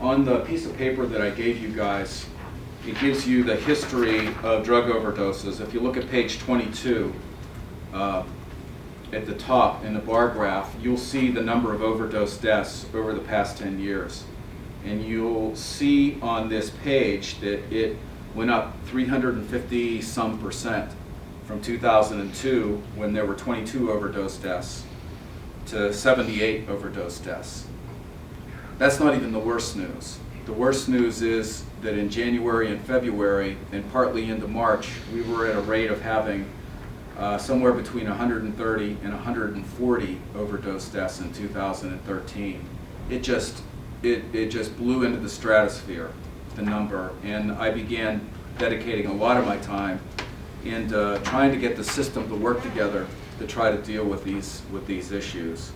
On the piece of paper that I gave you guys, it gives you the history of drug overdoses. If you look at page 22, at the top in the bar graph, you'll see the number of overdose deaths over the past 10 years. And you'll see on this page that it went up 350-some% from 2002, when there were 22 overdose deaths, to 78 overdose deaths. That's not even the worst news. The worst news is that in January and February, and partly into March, we were at a rate of having somewhere between 130 and 140 overdose deaths in 2013. It just blew into the stratosphere, the number, and I began dedicating a lot of my time into trying to get the system to work together to try to deal with these issues.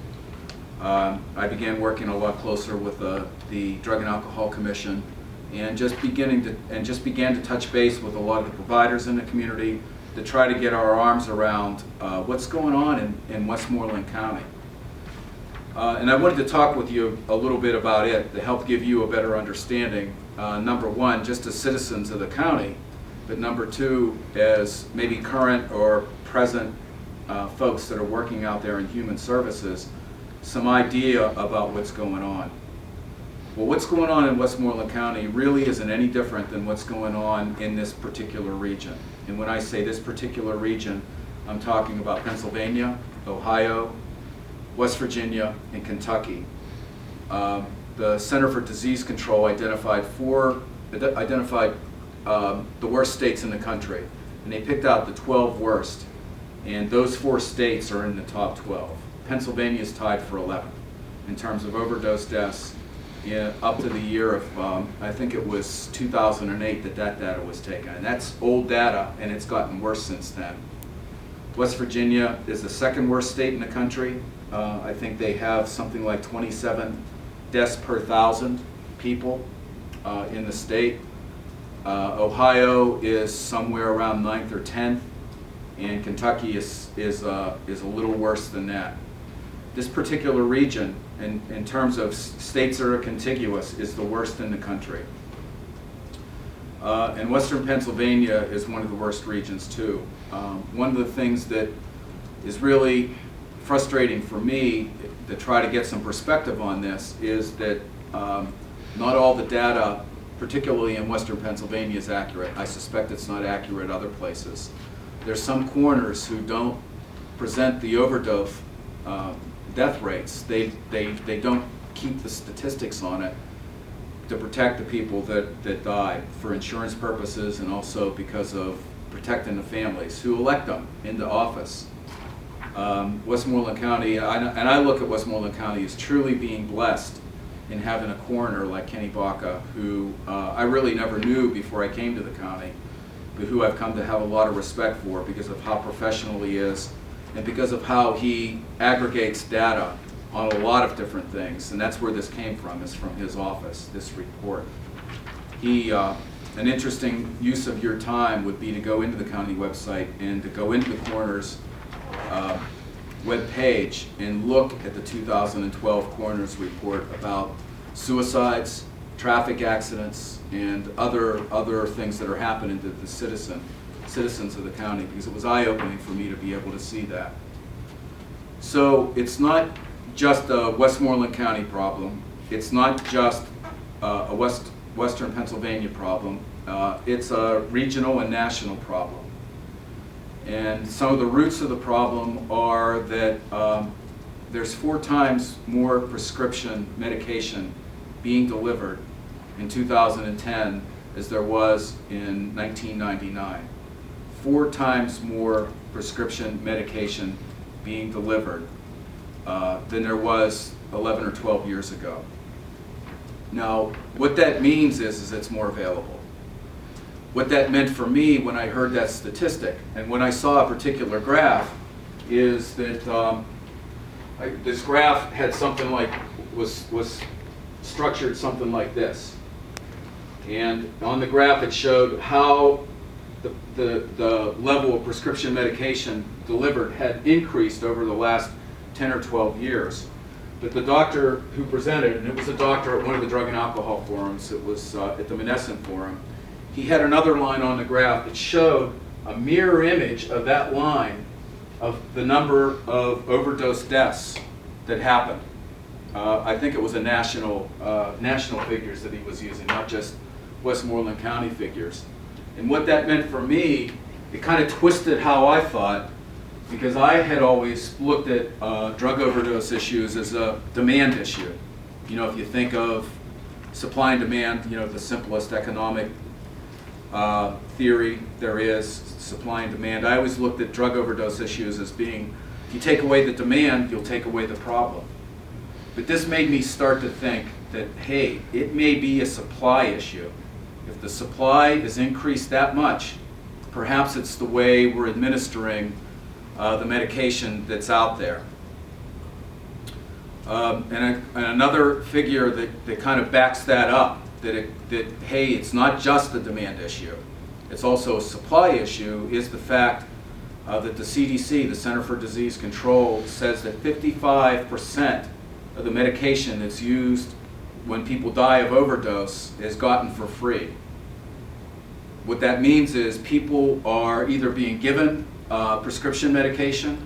I began working a lot closer with the Drug and Alcohol Commission, and just began to touch base with a lot of the providers in the community to try to get our arms around what's going on in Westmoreland County. And I wanted to talk with you a little bit about it to help give you a better understanding, number one, just as citizens of the county, but number two, as maybe current or present folks that are working out there in human services, some idea about what's going on. Well, what's going on in Westmoreland County really isn't any different than what's going on in this particular region. And when I say this particular region, I'm talking about Pennsylvania, Ohio, West Virginia, and Kentucky. The Center for Disease Control identified the worst states in the country, and they picked out the 12 worst, and those 4 states are in the top 12. Pennsylvania is tied for 11 in terms of overdose deaths up to the year of, I think it was 2008 that data was taken. And that's old data, and it's gotten worse since then. West Virginia is the 2nd worst state in the country. I think they have something like 27 deaths per 1,000 people in the state. Ohio is somewhere around 9th or 10th, and Kentucky is a little worse than that. This particular region, in terms of states that are contiguous, is the worst in the country. And Western Pennsylvania is one of the worst regions too. One of the things that is really frustrating for me to try to get some perspective on this is that not all the data, particularly in Western Pennsylvania, is accurate. I suspect it's not accurate other places. There's some corners who don't present the overdose death rates. They don't keep the statistics on it to protect the people that die for insurance purposes, and also because of protecting the families who elect them into office. Westmoreland County, and I look at Westmoreland County as truly being blessed in having a coroner like Kenny Baca, who I really never knew before I came to the county, but who I've come to have a lot of respect for because of how professional he is and because of how he aggregates data on a lot of different things. And that's where this came from, is from his office, this report. An interesting use of your time would be to go into the county website and to go into the coroner's web page and look at the 2012 coroner's report about suicides, traffic accidents, and other things that are happening to the citizens of the county, because it was eye-opening for me to be able to see that. So it's not just a Westmoreland County problem. It's not just a Western Pennsylvania problem. It's a regional and national problem. And some of the roots of the problem are that there's 4 times more prescription medication being delivered in 2010 as there was in 1999. 4 times more prescription medication being delivered than there was 11 or 12 years ago. Now, what that means is it's more available. What that meant for me when I heard that statistic and when I saw a particular graph is that this graph had something like, was structured something like this. And on the graph it showed how the level of prescription medication delivered had increased over the last 10 or 12 years. but the doctor who presented, and it was a doctor at one of the drug and alcohol forums, it was at the Menneson Forum, he had another line on the graph that showed a mirror image of that line of the number of overdose deaths that happened. I think it was a national figures that he was using, not just Westmoreland County figures. And what that meant for me, it kind of twisted how I thought, because I had always looked at drug overdose issues as a demand issue. You know, if you think of supply and demand, you know, the simplest economic theory there is, supply and demand. I always looked at drug overdose issues as being, if you take away the demand, you'll take away the problem. But this made me start to think that, hey, it may be a supply issue. If the supply is increased that much, perhaps it's the way we're administering the medication that's out there. And another figure that kind of backs that up, that hey, it's not just a demand issue, it's also a supply issue, is the fact that the CDC, the Center for Disease Control, says that 55% of the medication that's used when people die of overdose is gotten for free. What that means is people are either being given prescription medication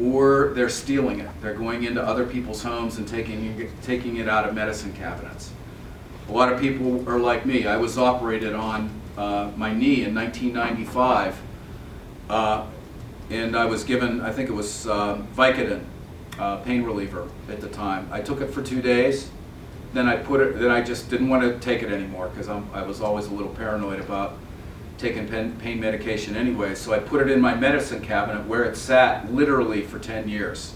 or they're stealing it. They're going into other people's homes and taking it out of medicine cabinets. A lot of people are like me. I was operated on my knee in 1995, and I was given, I think it was Vicodin, pain reliever at the time. I took it for 2 days, then I just didn't want to take it anymore because I was always a little paranoid about taking pain medication anyway, so I put it in my medicine cabinet where it sat literally for 10 years.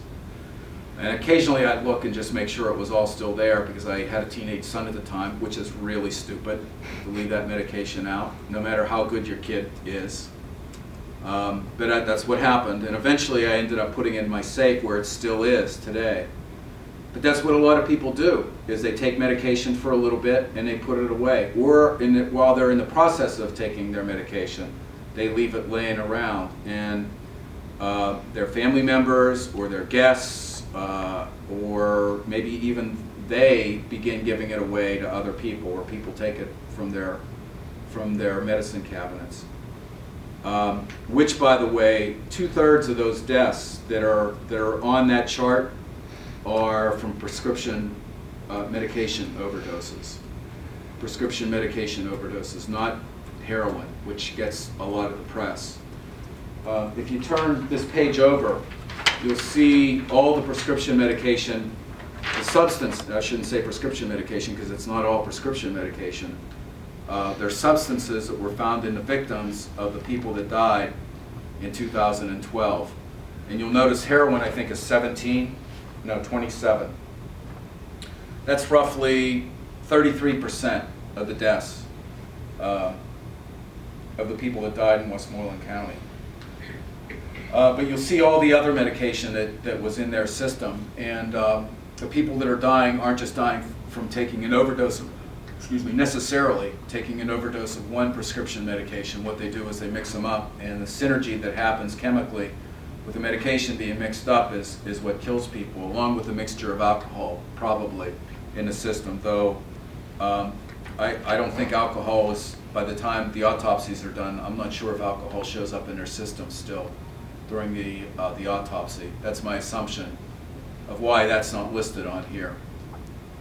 And occasionally I'd look and just make sure it was all still there because I had a teenage son at the time, which is really stupid to leave that medication out, no matter how good your kid is. But that's what happened, and eventually I ended up putting it in my safe where it still is today. But that's what a lot of people do, is they take medication for a little bit and they put it away. Or while they're in the process of taking their medication, they leave it laying around. And their family members or their guests, or maybe even they begin giving it away to other people, or people take it from their medicine cabinets. Which, by the way, 2/3 of those deaths that are on that chart are from prescription medication overdoses. Prescription medication overdoses, not heroin, which gets a lot of the press. If you turn this page over, you'll see all the prescription medication, the substance, I shouldn't say prescription medication because it's not all prescription medication. They're substances that were found in the victims of the people that died in 2012. And you'll notice heroin, I think, is 27. That's roughly 33% of the deaths of the people that died in Westmoreland County. But you'll see all the other medication that was in their system, and the people that are dying aren't just dying from taking an overdose of, necessarily taking an overdose of one prescription medication. What they do is they mix them up, and the synergy that happens chemically with the medication being mixed up is what kills people, along with the mixture of alcohol, probably, in the system. Though I don't think alcohol is, by the time the autopsies are done, I'm not sure if alcohol shows up in their system still during the autopsy. That's my assumption of why that's not listed on here.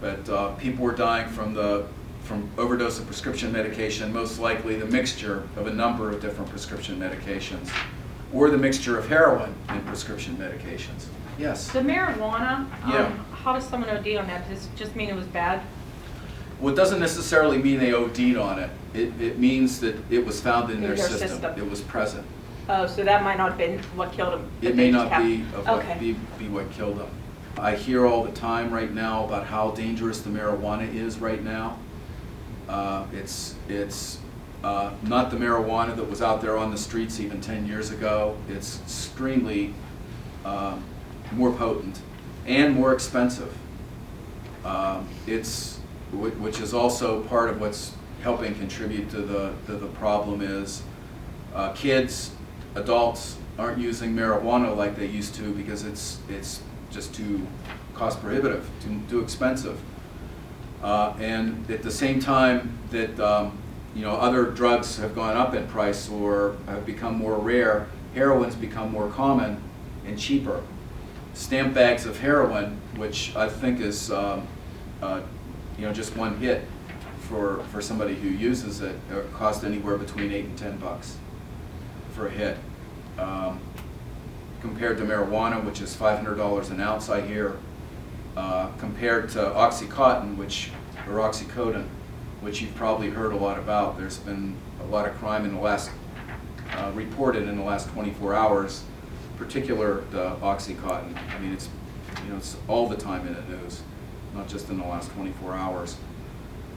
But people were dying from overdose of prescription medication, most likely the mixture of a number of different prescription medications, or the mixture of heroin and prescription medications. Yes? The marijuana, Yeah. How does someone OD on that? Does it just mean it was bad? Well, it doesn't necessarily mean they OD'd on it. It means that it was found in their system. It was present. Oh, so that might not have been what killed him. It may not be what killed them. I hear all the time right now about how dangerous the marijuana is right now. It's not the marijuana that was out there on the streets even 10 years ago. It's extremely more potent and more expensive. Which is also part of what's helping contribute to the problem is kids, adults aren't using marijuana like they used to because it's just too cost prohibitive, too expensive. And at the same time that other drugs have gone up in price or have become more rare, heroin's become more common and cheaper. Stamp bags of heroin, which I think is just one hit for somebody who uses it, cost anywhere between $8 and $10 for a hit. Compared to marijuana, which is $500 an ounce, I hear, compared to Oxycontin, or oxycodone, which you've probably heard a lot about. There's been a lot of crime in the last, reported in the last 24 hours, particular the Oxycontin. I mean, it's all the time in the news, not just in the last 24 hours.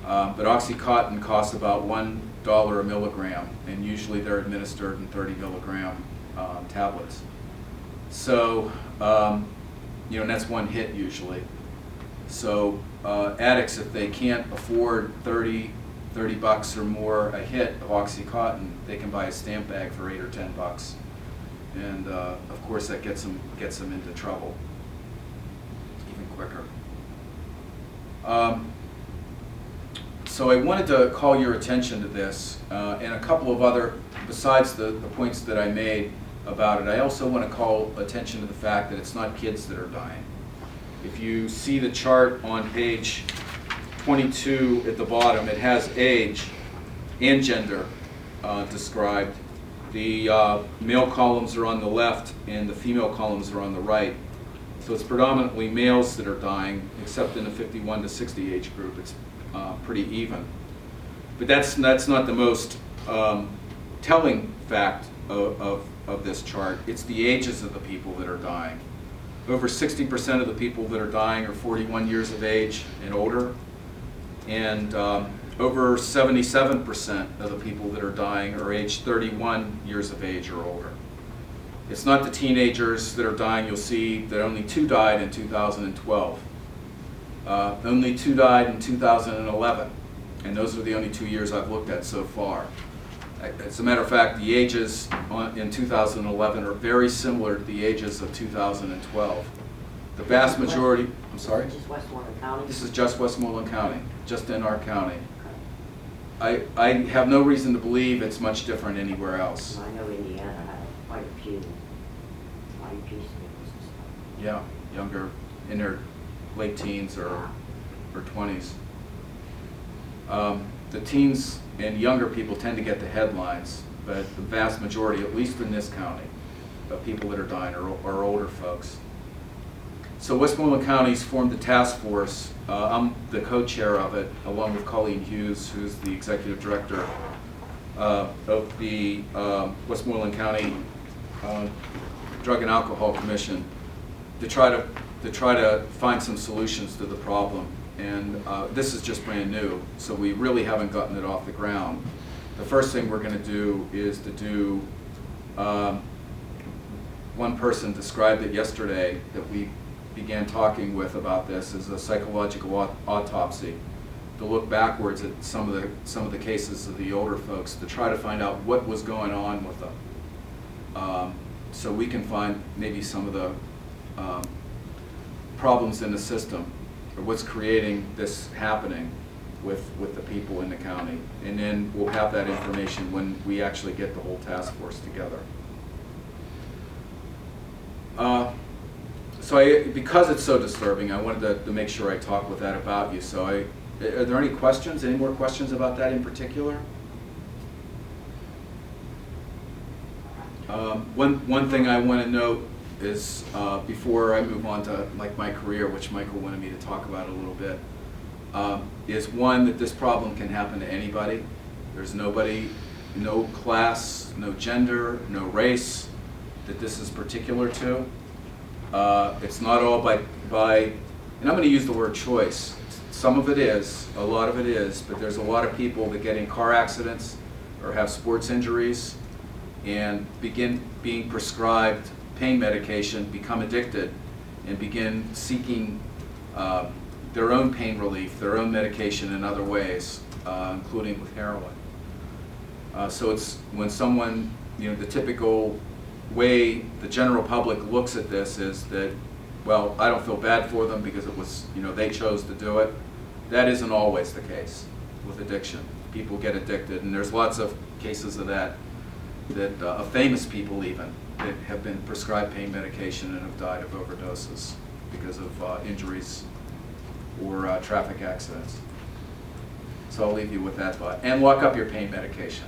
But Oxycontin costs about $1 a milligram, and usually they're administered in 30 milligram tablets. So, and that's one hit usually. So addicts, if they can't afford $30 or more a hit of Oxycontin, they can buy a stamp bag for $8 or $10. And of course that gets them into trouble even quicker. So I wanted to call your attention to this and a couple of other, besides the points that I made about it. I also want to call attention to the fact that it's not kids that are dying. If you see the chart on page 22 at the bottom, it has age and gender described. The male columns are on the left and the female columns are on the right. So it's predominantly males that are dying, except in the 51 to 60 age group. It's pretty even. But that's not the most telling fact of this chart. It's the ages of the people that are dying. Over 60% of the people that are dying are 41 years of age and older, and over 77% of the people that are dying are age 31 years of age or older. It's not the teenagers that are dying. You'll see that only 2 died in 2012. Only 2 died in 2011, and those are the only 2 years I've looked at so far. As a matter of fact, the ages in 2011 are very similar to the ages of 2012. The vast majority, I'm sorry? Just Westmoreland County? This is just Westmoreland County, just in our county. I have no reason to believe it's much different anywhere else. I know Indiana had quite a few IEP students and stuff. Yeah, younger, in their late teens or 20s. The teens and younger people tend to get the headlines, but the vast majority, at least in this county, of people that are dying are older folks. So Westmoreland County's formed a task force. I'm the co-chair of it, along with Colleen Hughes, who's the executive director of the Westmoreland County Drug and Alcohol Commission, to try to find some solutions to the problem. And this is just brand new, so we really haven't gotten it off the ground. The first thing we're going to do is to do, one person described it yesterday that we began talking with about this, as a psychological autopsy, to look backwards at some of the cases of the older folks, to try to find out what was going on with them, so we can find maybe some of the problems in the system, or what's creating this happening with the people in the county. And then we'll have that information when we actually get the whole task force together. Because it's so disturbing, I wanted to make sure I talk with that about you. So are there any questions? Any more questions about that in particular? One thing I want to note is, before I move on to my career, which Michael wanted me to talk about a little bit, is one, that this problem can happen to anybody. There's nobody, no class, no gender, no race that this is particular to. It's not all by, and I'm going to use the word choice. Some of it is, a lot of it is, but there's a lot of people that get in car accidents or have sports injuries and begin being prescribed pain medication, become addicted, and begin seeking their own pain relief, their own medication in other ways, including with heroin. So it's when someone, the typical way the general public looks at this is that well, I don't feel bad for them because it was, you know, they chose to do it. That isn't always the case with addiction. People get addicted, and there's lots of cases of that, of famous people even, that have been prescribed pain medication and have died of overdoses because of injuries or traffic accidents. So I'll leave you with that thought. And lock up your pain medication.